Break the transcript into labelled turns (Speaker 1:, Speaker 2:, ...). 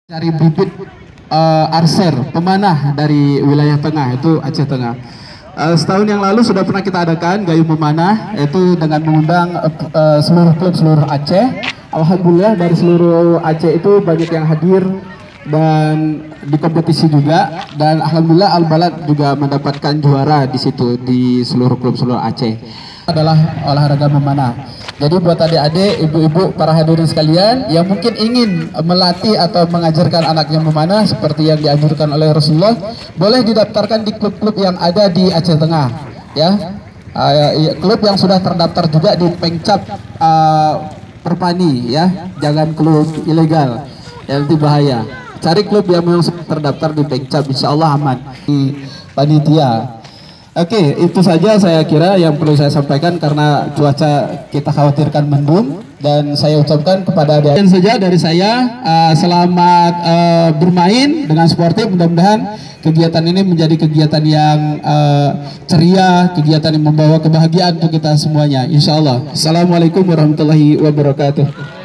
Speaker 1: Cari bibit arser pemanah dari wilayah tengah, itu Aceh Tengah. Setahun yang lalu sudah pernah kita adakan gayung memanah, yaitu dengan mengundang seluruh klub seluruh Aceh. Alhamdulillah dari seluruh Aceh itu banyak yang hadir dan di kompetisi juga, dan alhamdulillah Al Balad juga mendapatkan juara di situ di seluruh klub seluruh Aceh. Adalah olahraga memanah. Jadi buat adik-adik, ibu-ibu, para hadirin sekalian yang mungkin ingin melatih atau mengajarkan anaknya memanah seperti yang dianjurkan oleh Rasulullah, boleh didaftarkan di klub-klub yang ada di Aceh Tengah, ya. Klub yang sudah terdaftar juga di Pengcap Perpani, ya. Jangan klub ilegal, yang nanti bahaya. Cari klub yang memang sudah terdaftar di Pengcap, insya Allah aman. Di panitia. Oke, itu saja saya kira yang perlu saya sampaikan karena cuaca kita khawatirkan mendung, dan saya ucapkan kepada adik. Dan saja dari saya, selamat bermain dengan sportif. Mudah-mudahan kegiatan ini menjadi kegiatan yang ceria, kegiatan yang membawa kebahagiaan untuk kita semuanya. Insya Allah. Assalamualaikum warahmatullahi wabarakatuh.